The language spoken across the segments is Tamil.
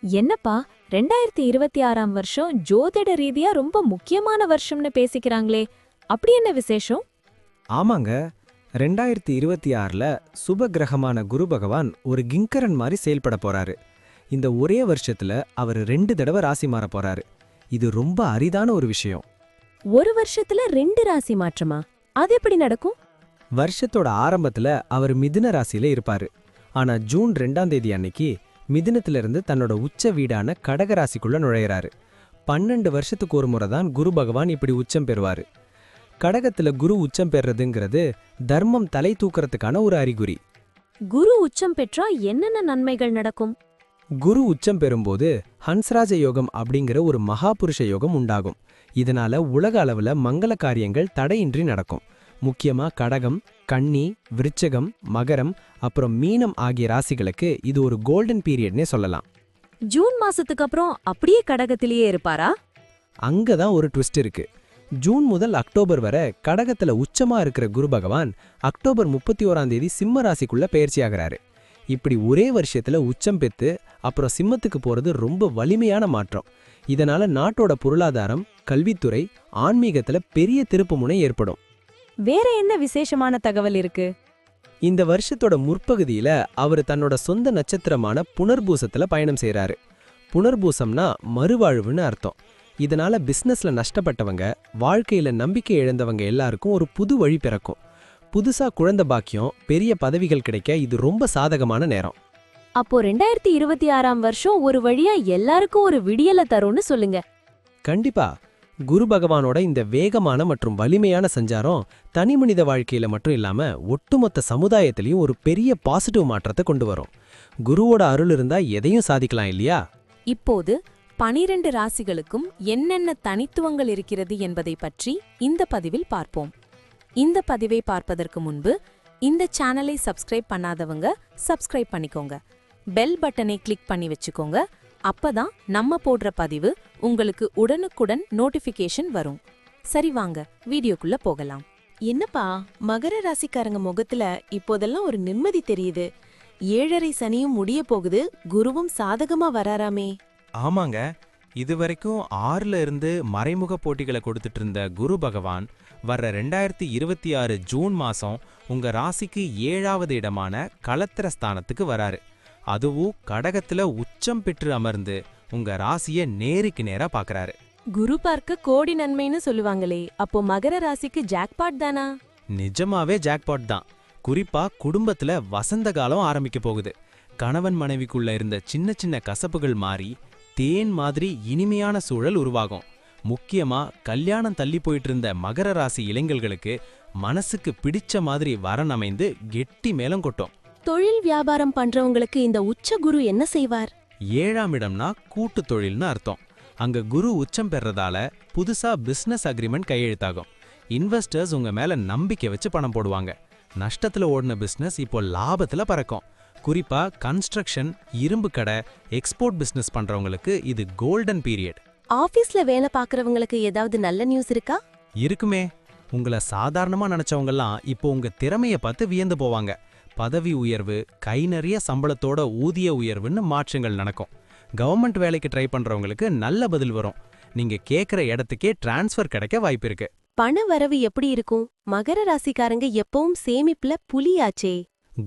என்னப்பா 2026ஆம் வருஷம் ஜோதிட ரீதியா ரொம்ப முக்கியமான வருஷம்னு பேசிக்கிறாங்களே, அப்படி என்ன விசேஷம்? ஆமாங்க. 2026ல சுப கிரகமான குரு பகவான் ஒரு கிங்கரன் மாதிரி செயல்பட போறாரு. இந்த ஒரே வருஷத்துல அவர் 2 தடவை ராசி மாற போறாரு. இது ரொம்ப அரிதான ஒரு விஷயம். ஒரு வருஷத்துல 2 ராசி மாற்றமா? அது எப்படி நடக்கும்? வருஷத்தோட ஆரம்பத்துல அவர் மிதுன ராசியில இருப்பாரு. ஆனா ஜூன் 2ஆம் தேதி அன்னைக்கு மிதுனத்திலிருந்து தன்னோட உச்ச வீடான கடக ராசிக்குள்ள நுழையிறாரு. 12 வருஷத்துக்கு ஒரு முறை தான் குரு பகவான் இப்படி உச்சம் பெறுவாரு. கடகத்துல குரு உச்சம் பெறதுங்கிறது தர்மம் தலை தூக்கறதுக்கான ஒரு அறிகுறி. குரு உச்சம் பெற்றா என்னென்ன நன்மைகள் நடக்கும்? குரு உச்சம் பெறும்போது ஹன்ஸ்ராஜ யோகம் அப்படிங்கிற ஒரு மகாபுருஷ யோகம் உண்டாகும். இதனால உலக அளவுல மங்கள காரியங்கள் தடையின்றி நடக்கும். முக்கியமா கடகம், கன்னி, விருச்சகம், மகரம் அப்புறம் மீனம் ஆகிய ராசிகளுக்கு இது ஒரு கோல்டன் பீரியட்னே சொல்லலாம். ஜூன் மாசத்துக்கு அப்புறம் அப்படியே கடகத்திலேயே இருப்பாரா? அங்கதான் ஒரு ட்விஸ்ட் இருக்கு. ஜூன் முதல் அக்டோபர் வரை கடகத்துல உச்சமா இருக்கிற குரு பகவான் அக்டோபர் 31ஆம் தேதி சிம்ம ராசிக்குள்ள பெயர்ச்சியாகிறாரு. இப்படி ஒரே வருஷத்துல உச்சம் பெத்து அப்புறம் சிம்மத்துக்கு போறது ரொம்ப வலிமையான மாற்றம். இதனால நாட்டோட பொருளாதாரம், கல்வித்துறை, ஆன்மீகத்துல பெரிய திருப்புமுனை ஏற்படும். வேற என்ன விசேஷமான தகவல் இருக்கு? இந்த வருஷத்தோட முற்பகுதியில அவர் தன்னோட சொந்த நட்சத்திரமான புனர்பூசத்துல பயணம் செய்றாரு. புனர்பூசம்னா மறுவாழ்வுன்னு அர்த்தம். இதனால பிசினஸ்ல நஷ்டப்பட்டவங்க, வாழ்க்கையில நம்பிக்கை இழந்தவங்க எல்லாருக்கும் ஒரு புது வழி பிறக்கும். புதுசா குழந்தை பாக்கியம், பெரிய பதவிகள் கிடைக்க இது ரொம்ப சாதகமான நேரம். அப்போ 2026ஆம் வருஷம் ஒரு வழியா எல்லாருக்கும் ஒரு விடியல தரும்னு சொல்லுங்க. கண்டிப்பா. குரு பகவானோட இந்த வேகமான மற்றும் வலிமையான சஞ்சாரம் தனிமனித வாழ்க்கையில மட்டும் இல்லாம ஒட்டுமொத்த சமுதாயத்திலையும் ஒரு பெரிய பாசிட்டிவ் மாற்றத்தை கொண்டு வரும். குருவோட அருள் இருந்தா எதையும் சாதிக்கலாம் இல்லையா? இப்போது 12 ராசிகளுக்கும் என்னென்ன தனித்துவங்கள் இருக்கிறது என்பதை பற்றி இந்த பதிவில் பார்ப்போம். இந்த பதிவை பார்ப்பதற்கு முன்பு இந்த சேனலை சப்ஸ்கிரைப் பண்ணாதவங்க சப்ஸ்கிரைப் பண்ணிக்கோங்க. பெல் பட்டனை கிளிக் பண்ணி வச்சுக்கோங்க. அப்பதான் நம்ம போடுற பதிவு உங்களுக்கு உடனுக்குடன் நோட்டிஃபிகேஷன் வரும். சரி, வாங்க வீடியோக்குள்ள போகலாம். என்னப்பா, மகர ராசிக்காரங்க முகத்துல இப்போதெல்லாம் ஒரு நிம்மதி தெரியுது. 7.5 சனியும் முடிய போகுது, குருவும் சாதகமா வராராமே. ஆமாங்க, இதுவரைக்கும் 6ல இருந்து மறைமுக போட்டிகளை கொடுத்துட்டு இருந்த குரு பகவான் வர்ற 2026 ஜூன் மாசம் உங்க ராசிக்கு 7வது இடமான களத்திர ஸ்தானத்துக்கு வராரு. அதுவும் கடகத்துல உச்சம் பெற்று அமர்ந்து உங்க ராசிய நேருக்கு நேரா பாக்குறாரு. குரு பார்க்க கோடி நன்மைன்னு சொல்லுவாங்களே, அப்போ மகர ராசிக்கு ஜாக்பாட் தானா? நிஜமாவே ஜாக்பாட் தான். குறிப்பா குடும்பத்துல வசந்த காலம் ஆரம்பிக்க போகுது. கணவன் மனைவிக்குள்ள இருந்த சின்ன சின்ன கசப்புகள் மாறி தேன் மாதிரி இனிமையான சூழல் உருவாகும். முக்கியமா கல்யாணம் தள்ளி போயிட்டு இருந்த மகர ராசி இளைஞர்களுக்கு மனசுக்கு பிடிச்ச மாதிரி வரன் அமைந்து கெட்டி மேலம் கொட்டும். தொழில் வியாபாரம் பண்றவங்களுக்கு இந்த உச்ச குரு என்ன செய்வார்? 7ஆம் இடம்னா கூட்டு தொழில்னு அர்த்தம். அங்க குரு உச்சம் பெறதால புதுசா பிசினஸ் அக்ரிமெண்ட் கையெழுத்தாகும். இன்வெஸ்டர்ஸ் உங்க மேல நம்பிக்கை வச்சு பணம் போடுவாங்க. நஷ்டத்துல ஓடின பிசினஸ் இப்போ லாபத்துல பறக்கும். குறிப்பா கன்ஸ்ட்ரக்ஷன், இரும்பு கடை, எக்ஸ்போர்ட் பிசினஸ் பண்றவங்களுக்கு இது கோல்டன் பீரியட். ஆபீஸ்ல வேலை பாக்குறவங்களுக்கு ஏதாவது நல்ல நியூஸ் இருக்கா? இருக்குமே. உங்களை சாதாரணமா நினைச்சவங்கெல்லாம் இப்போ உங்க திறமைய பார்த்து வியந்து போவாங்க. பதவி உயர்வு, கை நிறைய சம்பளத்தோட ஊதிய உயர்வுன்னு மாற்றங்கள் நடக்கும். கவர்மெண்ட் வேலைக்கு ட்ரை பண்றவங்களுக்கு நல்ல பதில் வரும். நீங்க கேக்குற இடத்துக்கே டிரான்ஸ்ஃபர் கிடைக்க வாய்ப்பு இருக்கு. பண வரவு எப்படி இருக்கும்? மகர ராசிக்காரங்க எப்பவும் சேமிப்புல புலியாச்சே.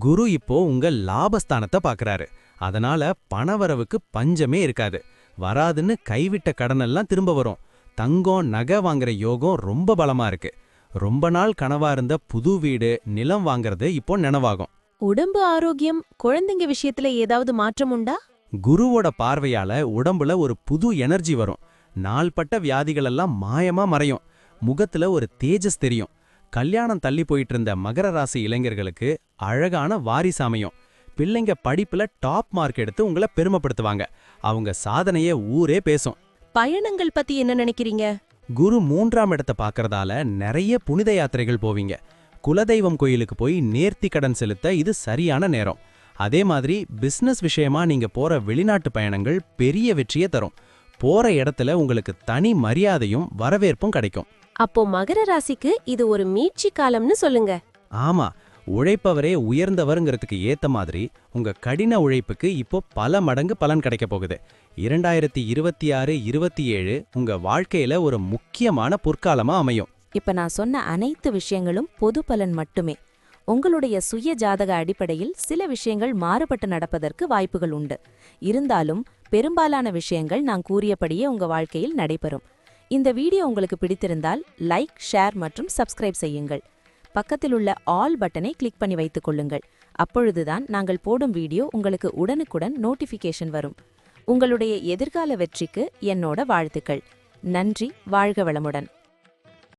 குரு இப்போ உங்க லாபஸ்தானத்தை பாக்குறாரு. அதனால பணவரவுக்கு பஞ்சமே இருக்காது. வராதுன்னு கைவிட்ட கடனெல்லாம் திரும்ப வரும். தங்கம், நகை வாங்குற யோகம் ரொம்ப பலமா இருக்கு. ரொம்ப நாள் கனவா இருந்த புது வீடு, நிலம் வாங்குறது இப்போ நினைவாகும். உடம்பு ஆரோக்கியம், குழந்தைங்க விஷயத்துல ஏதாவது மாற்றம் உண்டா? குருவோட பார்வையால உடம்புல ஒரு புது எனர்ஜி வரும். நாள்பட்ட வியாதிகளெல்லாம் மாயமா மறையும். முகத்துல ஒரு தேஜஸ் தெரியும். கல்யாணம் தள்ளி போயிட்டு இருந்த மகர ராசி இளைஞர்களுக்கு அழகான வாரிசு அமையும். பிள்ளைங்க படிப்புல டாப் மார்க் எடுத்து உங்களை பெருமைப்படுத்துவாங்க. அவங்க சாதனைய ஊரே பேசும். பயணங்கள் பத்தி என்ன நினைக்கிறீங்க? குரு 3ஆம் இடத்தை பார்க்கறதால நிறைய புனித யாத்திரைகள் போவீங்க. குலதெய்வம் கோயிலுக்கு போய் நேர்த்தி கடன் செலுத்த இது சரியான நேரம். அதே மாதிரி பிசினஸ் விஷயமா நீங்க போற வெளிநாட்டு பயணங்கள் பெரிய வெற்றியை தரும். போற இடத்துல உங்களுக்கு தனி மரியாதையும் வரவேற்பும் கிடைக்கும். அப்போ மகர ராசிக்கு இது ஒரு மீட்சி காலம்னு சொல்லுங்க. ஆமா, உழைப்பவரே உயர்ந்தவருங்கிறதுக்கு ஏத்த மாதிரி உங்க கடின உழைப்புக்கு இப்போ பல மடங்கு பலன் கிடைக்க போகுது. 2026-27 உங்க வாழ்க்கையில ஒரு முக்கியமான பொற்காலமா அமையும். இப்ப நான் சொன்ன அனைத்து விஷயங்களும் பொது பலன் மட்டுமே. உங்களுடைய சுய ஜாதக அடிப்படையில் சில விஷயங்கள் மாறுபட்டு நடப்பதற்கு வாய்ப்புகள் உண்டு. இருந்தாலும் பெரும்பாலான விஷயங்கள் நான் கூறியபடியே உங்க வாழ்க்கையில் நடைபெறும். இந்த வீடியோ உங்களுக்கு பிடித்திருந்தால் லைக், ஷேர் மற்றும் சப்ஸ்கிரைப் செய்யுங்கள். பக்கத்தில் உள்ள ஆல் பட்டனை கிளிக் பண்ணி வைத்துக் கொள்ளுங்கள். அப்பொழுதுதான் நாங்கள் போடும் வீடியோ உங்களுக்கு உடனுக்குடன் நோட்டிஃபிகேஷன் வரும். உங்களுடைய எதிர்கால வெற்றிக்கு என்னோட வாழ்த்துக்கள். நன்றி. வாழ்க வளமுடன்.